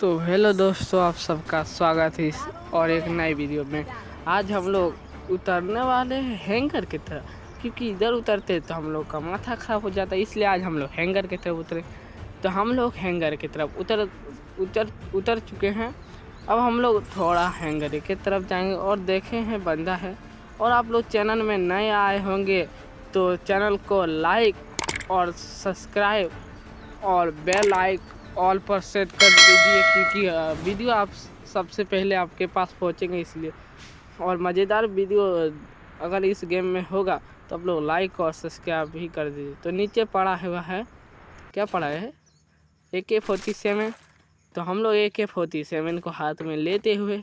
तो हेलो दोस्तों, आप सबका स्वागत है इस और एक नए वीडियो में। आज हम लोग उतरने वाले हैं हैंगर की तरफ, क्योंकि इधर उतरते तो हम लोग का माथा खराब हो जाता है, इसलिए आज हम लोग हैंगर की तरफ उतरे। तो हम लोग हैंगर की तरफ उतर उतर उतर चुके हैं। अब हम लोग थोड़ा हैंगर की तरफ जाएंगे और देखे हैं बंदा है। और आप लोग चैनल में नए आए होंगे तो चैनल को लाइक और सब्सक्राइब और बेल आइक ऑल पर सेट कर दीजिए, क्योंकि वीडियो आप सबसे पहले आपके पास पहुंचेंगे इसलिए। और मज़ेदार वीडियो अगर इस गेम में होगा तो आप लोग लाइक और सब्सक्राइब भी कर दीजिए। तो नीचे पड़ा हुआ है, क्या पड़ा है, AK-47। तो हम लोग AK-47 को हाथ में लेते हुए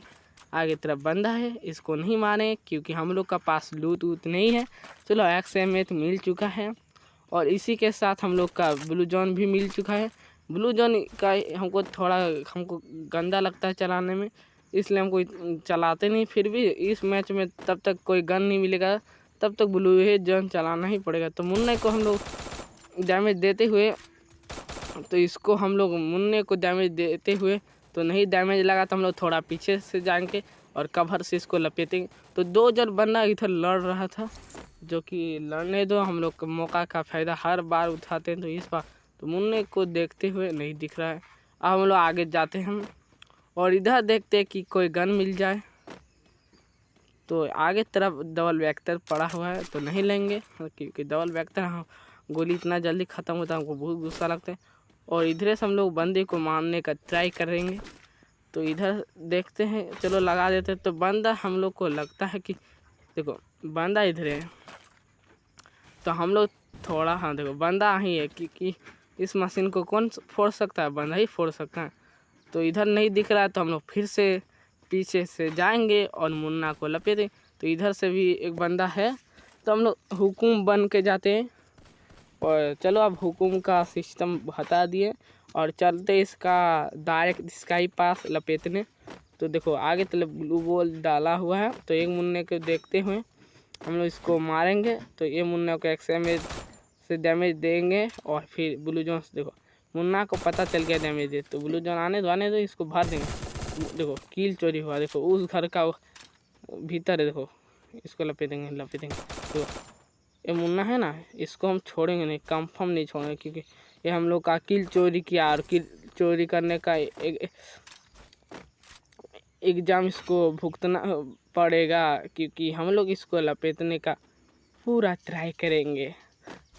आगे तरफ बंदा है, इसको नहीं मारे क्योंकि हम लोग का पास लूट वूट नहीं है। चलो XM मिल चुका है और इसी के साथ हम लोग का ब्लू जोन भी मिल चुका है। ब्लू जोन का हमको गंदा लगता है चलाने में, इसलिए हमको चलाते नहीं। फिर भी इस मैच में तब तक कोई गन नहीं मिलेगा तब तक ब्लू ही जोन चलाना ही पड़ेगा। तो मुन्ने को हम लोग डैमेज देते हुए, तो इसको हम लोग मुन्ने को डैमेज देते हुए तो नहीं डैमेज लगा, तो हम लोग थोड़ा पीछे से जाएंगे और कवर से इसको लपेटेंगे। तो दो जन बंदा इधर लड़ रहा था, जो कि लड़ने दो, हम लोग मौका का फ़ायदा हर बार उठाते हैं। तो इस बार तो मुन्ने को देखते हुए नहीं दिख रहा है। अब हम लोग आगे जाते हैं और इधर देखते हैं कि कोई गन मिल जाए। तो आगे तरफ डबल वेक्टर पड़ा हुआ है तो नहीं लेंगे, क्योंकि डबल वेक्टर हम गोली इतना जल्दी ख़त्म होता है, हमको बहुत गुस्सा लगता है। और इधर से हम लोग बंदे को मारने का ट्राई करेंगे। तो इधर देखते हैं, चलो लगा देते हैं। तो बंदा हम लोग को लगता है कि देखो बंदा इधर है, तो हम लोग थोड़ा, हाँ देखो बंदा ही है, क्योंकि इस मशीन को कौन फोड़ सकता है, बंदा ही फोड़ सकता है। तो इधर नहीं दिख रहा है तो हम लोग फिर से पीछे से जाएंगे और मुन्ना को लपेटें। तो इधर से भी एक बंदा है, तो हम लोग हुकुम बन के जाते हैं। और चलो अब हुकुम का सिस्टम हटा दिए और चलते इसका डायरेक्ट इसका ही पास लपेटने। तो देखो आगे तरफ ब्लू बॉल डाला हुआ है, तो एक मुन्ने को देखते हुए हम लोग इसको मारेंगे। तो ये मुन्ना को XM से डैमेज देंगे और फिर ब्लू जोन से, देखो मुन्ना को पता चल गया डैमेज दे, तो ब्लू जोन आने दो इसको भर देंगे। देखो कील चोरी हुआ, देखो उस घर का भीतर है, देखो इसको लपेटेंगे। तो ये मुन्ना है ना, इसको हम छोड़ेंगे नहीं, कंफर्म नहीं छोड़ेंगे, क्योंकि ये हम लोग का कील चोरी किया और कील चोरी करने का एग्जाम इसको भुगतना पड़ेगा, क्योंकि हम लोग इसको लपेटने का पूरा ट्राई करेंगे।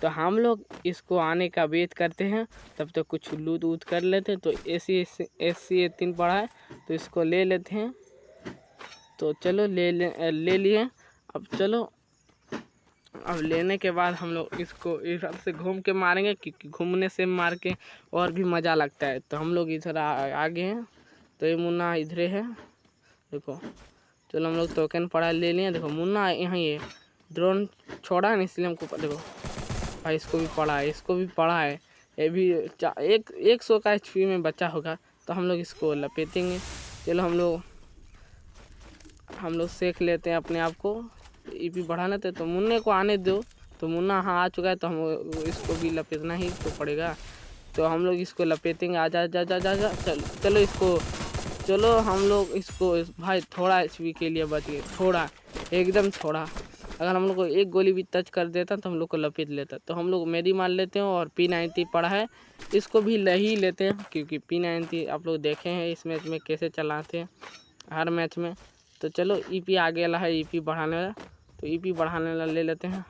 तो हम लोग इसको आने का वेट करते हैं, तब तक कुछ लूट वूट कर लेते हैं। तो SC-3 पड़ा है तो इसको ले लेते हैं। तो चलो ले लिए। अब चलो, अब लेने के बाद हम लोग इसको इधर से घूम के मारेंगे, क्योंकि घूमने से मार के और भी मज़ा लगता है। तो हम लोग इधर आगे हैं, तो ये मुन्ना इधर है, देखो। चलो हम लोग टोकन पड़ा ले लिए, देखो मुन्ना यहाँ ये ड्रोन छोड़ा है ना, इसलिए हमको देखो भाई इसको भी पड़ा है, इसको भी पड़ा है। ये भी 100 का HP में बचा होगा, तो हम लोग इसको लपेटेंगे। चलो हम लोग सेक लेते हैं अपने आप को, EP बढ़ा लेते। तो मुन्ने को आने दो, तो मुन्ना हाँ आ चुका है, तो हम इसको भी लपेटना ही तो पड़ेगा। तो हम लोग इसको लपेटेंगे। आ जा जा जा जा जा चलो इसको, चलो हम लोग इसको भाई थोड़ा HP के लिए बच गए, थोड़ा, एकदम थोड़ा। अगर हम लोग को एक गोली भी टच कर देता तो हम लोग को लपेट लेता। तो हम लोग मेरी मार लेते हैं और P90 पड़ा है, इसको भी ले ही लेते हैं, क्योंकि P90 आप लोग देखे हैं इस मैच में कैसे चलाते हैं हर मैच में। तो चलो EP आगे वाला है, EP बढ़ाने वाला, तो EP बढ़ाने वाला ले लेते हैं।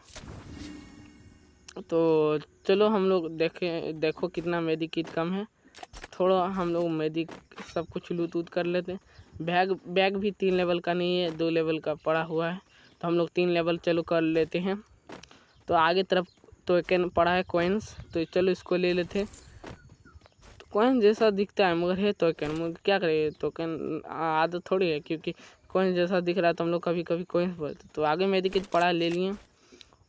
तो चलो हम लोग देखो कितना मेडिकिट कम है, थोड़ा हम लोग मेडिक सब कुछ लूट वूट कर लेते हैं। बैग भी 3 लेवल का नहीं है, 2 लेवल का पड़ा हुआ है, तो हम लोग 3 लेवल चलो कर लेते हैं। तो आगे तरफ टोकन पड़ा है कॉइन्स, तो चलो इसको ले लेते हैं। तो कॉइन जैसा दिखता है मगर है टोकन, मगर क्या करें, टोकन आदत थोड़ी है, क्योंकि कॉइन जैसा दिख रहा है तो हम लोग कभी कभी कॉइन्स बोलते। तो आगे मेडिकेट पड़ा ले लिए,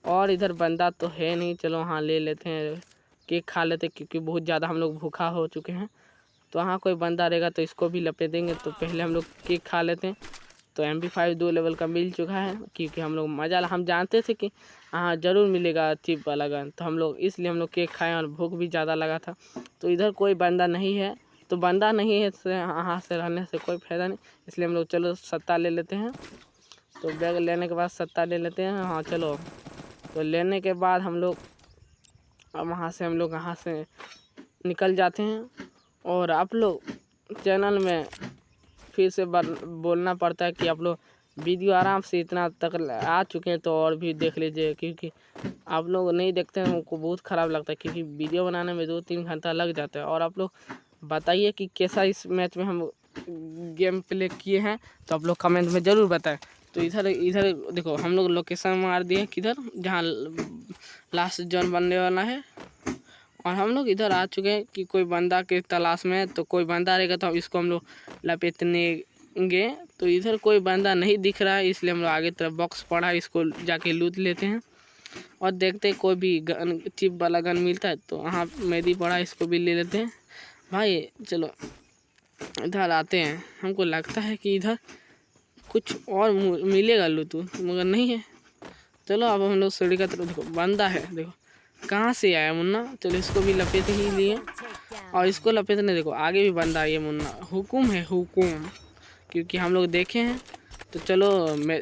और इधर बंदा तो है नहीं, चलो हाँ ले लेते हैं, केक खा लेते, क्योंकि बहुत ज़्यादा हम लोग भूखा हो चुके हैं। तो हाँ कोई बंदा रहेगा तो इसको भी लपेटेंगे। तो पहले हम लोग केक खा लेते हैं। तो MP5 2 लेवल का मिल चुका है, क्योंकि हम जानते थे कि हाँ ज़रूर मिलेगा चिप वाला गन, तो हम लोग इसलिए हम लोग केक खाए और भूख भी ज़्यादा लगा था। तो इधर कोई बंदा नहीं है, तो तो बंदा नहीं है, इससे यहाँ से रहने से कोई फ़ायदा नहीं, इसलिए हम लोग चलो सत्ता ले लेते हैं। तो बैग लेने के बाद सत्ता ले लेते हैं। हाँ चलो, तो लेने के बाद हम लोग अब वहाँ से हम लोग यहाँ से निकल जाते हैं। और आप लोग चैनल में फिर से बोलना पड़ता है कि आप लोग वीडियो आराम से इतना तक आ चुके हैं, तो और भी देख लीजिए, क्योंकि आप लोग नहीं देखते हैं हमको बहुत ख़राब लगता है, क्योंकि वीडियो बनाने में 2-3 घंटा लग जाता है। और आप लोग बताइए कि कैसा इस मैच में हम गेम प्ले किए हैं, तो आप लोग कमेंट में ज़रूर बताएं। तो इधर देखो, हम लोग लोकेशन मार दिए किधर, जहाँ लास्ट जोन बनने वाला है। और हम लोग इधर आ चुके हैं कि कोई बंदा के तलाश में है, तो कोई बंदा रहेगा तो इसको हम लोग लपेटनेंगे। तो इधर कोई बंदा नहीं दिख रहा है, इसलिए हम लोग आगे तरफ बॉक्स पड़ा है, इसको जाके लूट लेते हैं। और देखते हैं कोई भी गन, चिप वाला गन मिलता है, तो वहाँ मेदी पड़ा है, इसको भी ले लेते हैं। भाई चलो इधर आते हैं, हमको लगता है कि इधर कुछ और मिलेगा लूट, मगर नहीं है। चलो अब हम लोग सीढ़ी का तरफ, देखो बंदा है, देखो कहाँ से आया मुन्ना। चलो इसको भी लपेट ही लिए, और इसको लपेटने देखो आगे भी बंदा है, ये मुन्ना हुकुम है हुकुम, क्योंकि हम लोग देखे हैं। तो चलो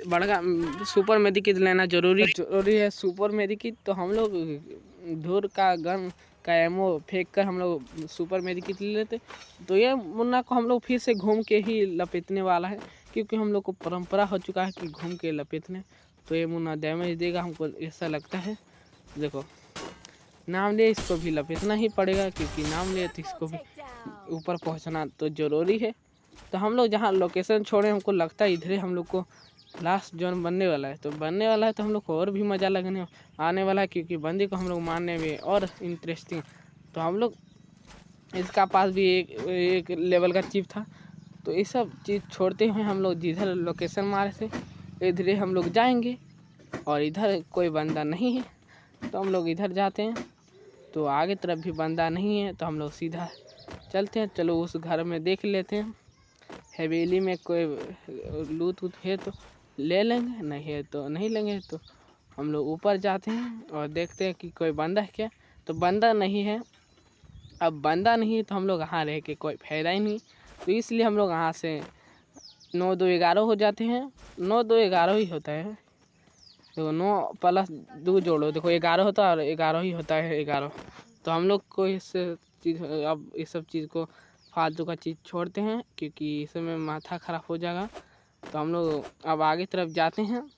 बड़का सुपर मेडिकिट लेना जरूरी है, सुपर मेडिकिट। तो हम लोग धूर का गन का एमो फेंक कर हम लोग सुपर मेडिकिट ले लेते। तो ये मुन्ना को हम लोग फिर से घूम के ही लपेटने वाला है, क्योंकि हम लोग को परंपरा हो चुका है कि घूम के लपेटने। तो ये मुन्ना डैमेज देगा, हमको ऐसा लगता है। देखो नाम ले, इसको भी लपेटना ही पड़ेगा, क्योंकि नाम ले तो इसको भी ऊपर पहुंचना तो ज़रूरी है। तो हम लोग जहाँ लोकेशन छोड़े, हमको लगता है इधर हम लोग को लास्ट जोन बनने वाला है। तो बनने वाला है तो हम लोग को और भी मज़ा लगने आने वाला है, क्योंकि बंदी को हम लोग मारने में और इंटरेस्टिंग। तो हम लोग इसका पास भी एक लेवल का चिप था। तो ये सब चीज़ छोड़ते हुए हम लोग जिधर लोकेशन मारे थे इधर हम लोग जाएंगे। और इधर कोई बंदा नहीं है, तो हम लोग इधर जाते हैं। तो आगे तरफ भी बंदा नहीं है, तो हम लोग सीधा चलते हैं। चलो उस घर में देख लेते हैं, हवेली में कोई लूट वूट है तो ले लेंगे, नहीं है तो नहीं लेंगे। तो हम लोग ऊपर जाते हैं और देखते हैं कि कोई बंदा है क्या। तो बंदा नहीं है। अब बंदा नहीं है तो हम लोग यहाँ रह के कोई फ़ायदा ही नहीं। तो इसलिए हम लोग यहाँ से 9-2-11 हो जाते हैं। 9-2-11 ही होता है। देखो 9 + 2 जोड़ो, देखो 11 होता है, और 11 ही होता है 11। तो हम लोग को इस चीज़, अब इस सब चीज़ को फालतू का चीज़ छोड़ते हैं, क्योंकि इसमें माथा ख़राब हो जाएगा। तो हम लोग अब आगे तरफ जाते हैं।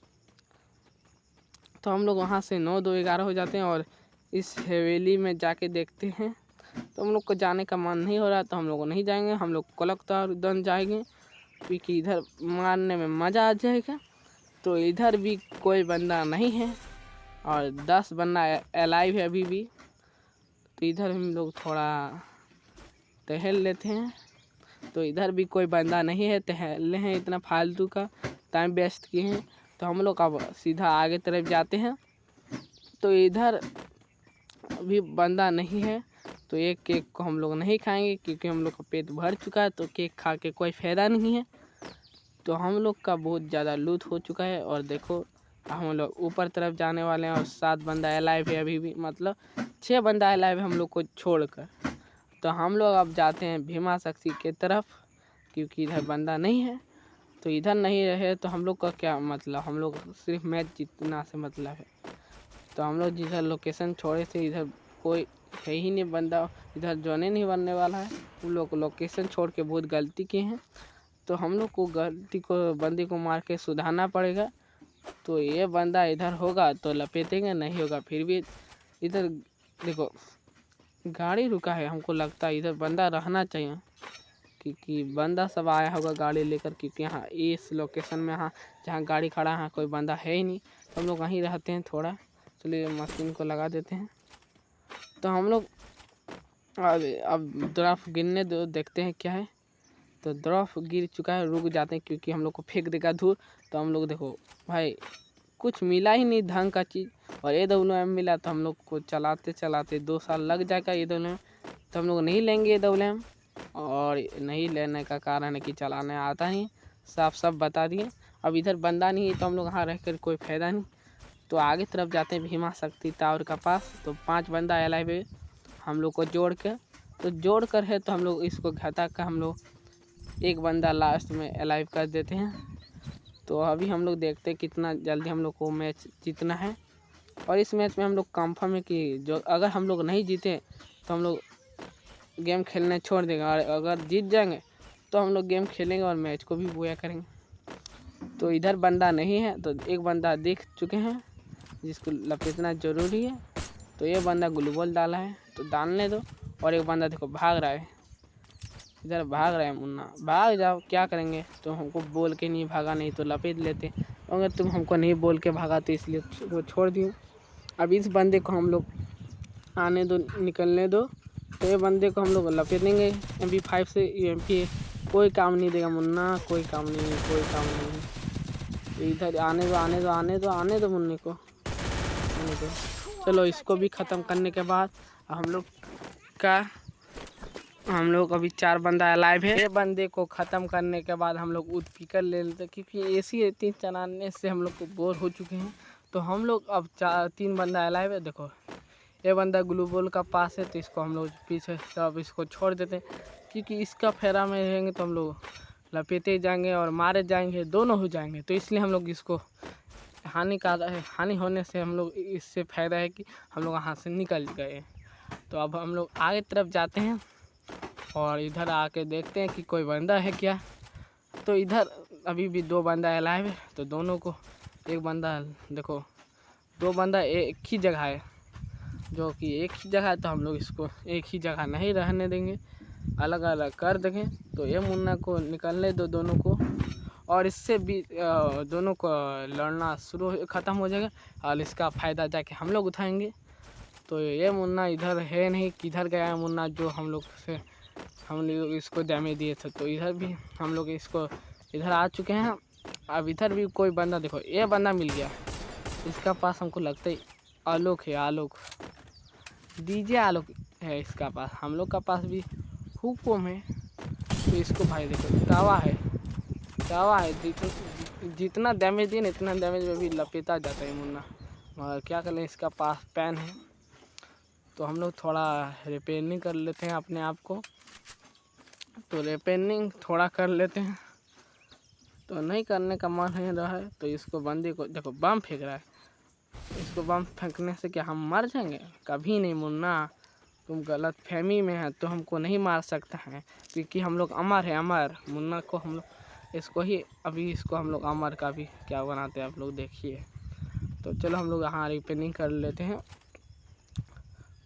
तो हम लोग वहाँ से 9-2-11 हो जाते हैं, और इस हवेली में जाके देखते हैं। तो हम लोग को जाने का मन नहीं हो रहा, तो हम लोग नहीं जाएंगे। हम लोग कलकत्ता जाएंगे, क्योंकि इधर मारने में मज़ा आ जाएगा। तो इधर भी कोई बंदा नहीं है, और 10 बंदा अलाइव है अभी भी। तो इधर हम लोग थोड़ा टहल लेते हैं। तो इधर भी कोई बंदा नहीं है, टहले हैं, इतना फालतू का टाइम वेस्ट किए हैं। तो हम लोग अब सीधा आगे तरफ जाते हैं। तो इधर भी बंदा नहीं है, तो एक केक को हम लोग नहीं खाएंगे, क्योंकि हम लोग का पेट भर चुका है। तो केक खा के कोई फ़ायदा नहीं है। तो हम लोग का बहुत ज़्यादा लूट हो चुका है। और देखो हम लोग ऊपर तरफ जाने वाले हैं, और 7 बंदा अलाइव है अभी भी, मतलब 6 बंदा अलाइव है हम लोग को छोड़कर। तो हम लोग अब जाते हैं भीमा शक्ति के तरफ, क्योंकि इधर बंदा नहीं है। तो इधर नहीं रहे तो हम लोग का क्या मतलब, हम लोग सिर्फ मैच जीतना से मतलब है। तो हम लोग जिधर लोकेशन छोड़े थे इधर कोई है ही नहीं बंदा, इधर जोने नहीं बनने वाला है। उन लोग को लोकेशन छोड़ के बहुत गलती किए हैं। तो हम लोग को गलती को, बंदी को मार के सुधारना पड़ेगा। तो ये बंदा इधर होगा तो लपेटेंगे, नहीं होगा फिर भी। इधर देखो गाड़ी रुका है, हमको लगता है इधर बंदा रहना चाहिए, क्योंकि बंदा सब आया होगा गाड़ी लेकर। क्योंकि यहाँ इस लोकेशन में, यहाँ जहाँ गाड़ी खड़ा है कोई बंदा है ही नहीं। तो हम लोग वहीं रहते हैं थोड़ा। चलिए मशीन को लगा देते हैं। तो हम लोग अब ड्रॉप गिरने दो, देखते हैं क्या है। तो ड्रॉप गिर चुका है, रुक जाते हैं, क्योंकि हम लोग को फेंक देगा दूर। तो हम लोग देखो भाई कुछ मिला ही नहीं ढंग का चीज़, और AWM मिला। तो हम लोग को चलाते चलाते 2 साल लग जाएगा AWM। तो हम लोग नहीं लेंगे AWM, और नहीं लेने का कारण है कि चलाने आता नहीं, साफ साफ बता दिए। अब इधर बंदा नहीं है, तो हम लोग यहाँ रह कर कोई फ़ायदा नहीं। तो आगे तरफ जाते हैं भीमा शक्ति टावर का पास। तो 5 बंदा अलाइव है हम लोग को जोड़ के। तो जोड़ कर है तो हम लोग इसको घटा कर हम लोग एक बंदा लास्ट में अलाइव कर देते हैं। तो अभी हम लोग देखते हैं कितना जल्दी हम लोग को मैच जीतना है। और इस मैच में हम लोग कंफर्म है कि जो अगर हम लोग नहीं जीते तो हम लोग गेम खेलना छोड़ देंगे, और अगर जीत जाएंगे तो हम लोग गेम खेलेंगे और मैच को भी बोया करेंगे। तो इधर बंदा नहीं है, तो एक बंदा देख चुके हैं जिसको लपेटना ज़रूरी है। तो ये बंदा ग्लूबॉल डाला है तो डालने दो। और एक बंदा देखो भाग रहा है, इधर भाग रहा है मुन्ना, भाग जाओ, क्या करेंगे। तो हमको बोल के नहीं भागा, नहीं तो लपेट लेते। अगर तुम हमको नहीं बोल के भागा तो इसलिए वो छोड़ दियो। अब इस बंदे को हम लोग आने दो, निकलने दो। तो ये बंदे को हम लोग लपेटेंगे MP5 से। MP कोई काम नहीं देगा मुन्ना, कोई काम नहीं, कोई काम नहीं। तो इधर आने दो, आने दो, आने दो, आने दो मुन्ने को, आने दो। चलो इसको भी ख़त्म करने के बाद हम लोग अभी 4 बंदा अलाइव है। ये बंदे को ख़त्म करने के बाद हम लोग वुड पिकर ले लेते, क्योंकि ऐसी 3 चलाने से हम लोग को बोर हो चुके हैं। तो हम लोग अब 3 बंदा अलाइव है। देखो ये बंदा ग्लूबॉल का पास है, तो इसको हम लोग पीछे सब इसको छोड़ देते हैं, क्योंकि इसका फेरा में रहेंगे तो हम लोग लपेटे जाएंगे और मारे जाएंगे, दोनों हो जाएंगे। तो इसलिए हम लोग इसको हानि होने से हम लोग इससे फ़ायदा है कि हम लोग यहाँ से निकल गए। तो अब हम लोग आगे तरफ जाते हैं और इधर आके देखते हैं कि कोई बंदा है क्या। तो इधर अभी भी 2 बंदा अलाइव है। तो दोनों को एक बंदा देखो, 2 बंदा एक ही जगह है, जो कि एक ही जगह है। तो हम लोग इसको एक ही जगह नहीं रहने देंगे, अलग अलग कर देंगे। तो ये मुन्ना को निकलने दो दोनों को, और इससे भी दोनों को लड़ना ख़त्म हो जाएगा और इसका फ़ायदा जाके हम लोग उठाएंगे। तो ये मुन्ना इधर है नहीं, किधर गया है मुन्ना जो हम लोग इसको डैमेज दिए थे। तो इधर भी हम लोग इसको इधर आ चुके हैं। अब इधर भी कोई बंदा देखो, ये बंदा मिल गया। इसका पास हमको लगता है आलोक है, आलोक DJ आलोक है इसका पास। हम लोग का पास भी हुकुम है। तो इसको भाई देखो तावा है, जितना डैमेज दिए ना इतना डैमेज में भी लपेटा जाता है मुन्ना। मगर क्या करें, इसका पास पैन है। तो हम लोग थोड़ा रिपेयरिंग कर लेते हैं अपने आप को। तो रिपेयरिंग थोड़ा कर लेते हैं, तो नहीं करने का मन नहीं रहा है। तो इसको बंदे को देखो बम फेंक रहा है, इसको बम फेंकने से क्या हम मर जाएंगे? कभी नहीं मुन्ना, तुम गलत फहमी में है। तो हमको नहीं मार सकता है, क्योंकि हम लोग अमर है, अमर मुन्ना को हम लोग इसको ही अभी इसको हम लोग अमर का भी क्या बनाते हैं आप लोग देखिए। तो चलो हम लोग यहाँ रिपेयरिंग कर लेते हैं।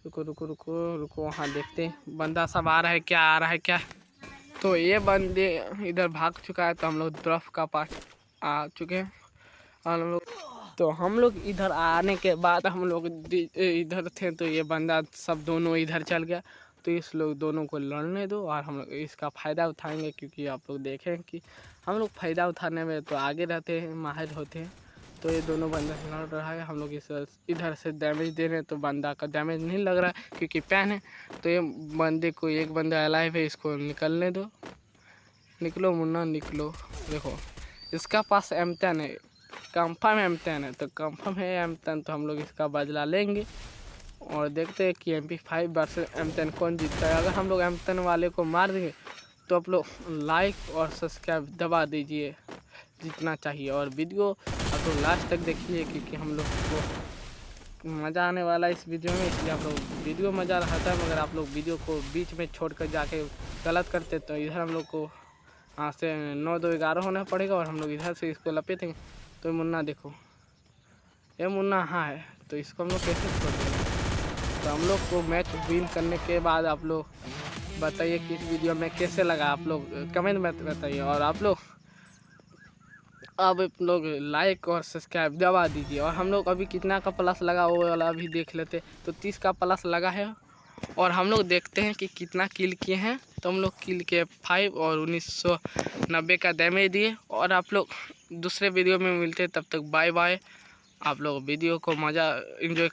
रुको रुको रुको रुको, वहाँ देखते हैं बंदा सब आ रहा है क्या, आ रहा है क्या। तो ये बंदे इधर भाग चुका है। तो हम लोग बर्फ का पास आ चुके हैं और हम लोग इधर आने के बाद हम लोग इधर थे। तो ये बंदा सब दोनों इधर चल गया। तो इस लोग दोनों को लड़ने दो और हम लोग इसका फ़ायदा उठाएंगे, क्योंकि आप लोग देखें कि हम लोग फ़ायदा उठाने में तो आगे रहते हैं, माहिर होते हैं। तो ये दोनों बंदा लड़ रहा है, हम लोग इधर से डैमेज दे रहे हैं। तो बंदा का डैमेज नहीं लग रहा है क्योंकि पैन है। तो ये बंदे को एक बंदा अलाइव है, इसको निकलने दो। निकलो मुन्ना निकलो। देखो इसका पास M10 है, कंफर्म M10 है। तो कंफर्म है M10, तो हम लोग इसका बदला लेंगे और देखते हैं कि MP5 वर्सेस M10 कौन जीतता है। अगर हम लोग M10 वाले को मार देंगे तो आप लोग लाइक और सब्सक्राइब दबा दीजिए जितना चाहिए, और वीडियो आप लोग लास्ट तक देखिए, क्योंकि हम लोग को मज़ा आने वाला है इस वीडियो में। इसलिए आप लोग वीडियो मज़ा रहता है, मगर आप लोग वीडियो को बीच में छोड़कर जाके गलत करते। तो इधर हम लोग को यहाँ से 9-2-11 होना पड़ेगा और हम लोग इधर से इसको लपेटेंगे। तो मुन्ना देखो, ये मुन्ना हाँ है। तो इसको हम लोग कैसे छोड़ देंगे? तो हम लोग को मैच विन करने के बाद आप लोग बताइए कि इस वीडियो में कैसे लगा, आप लोग कमेंट में बताइए। और आप लोग लाइक और सब्सक्राइब दबा दीजिए। और हम लोग अभी कितना का प्लस लगा वो वाला अभी देख लेते। तो 30 का प्लस लगा है और हम लोग देखते हैं कि कितना किल किए हैं। तो हम लोग किल के 5 और 1990 का डैमेज दिए। और आप लोग दूसरे वीडियो में मिलते हैं, तब तक बाय बाय। आप लोग वीडियो को मज़ा एंजॉय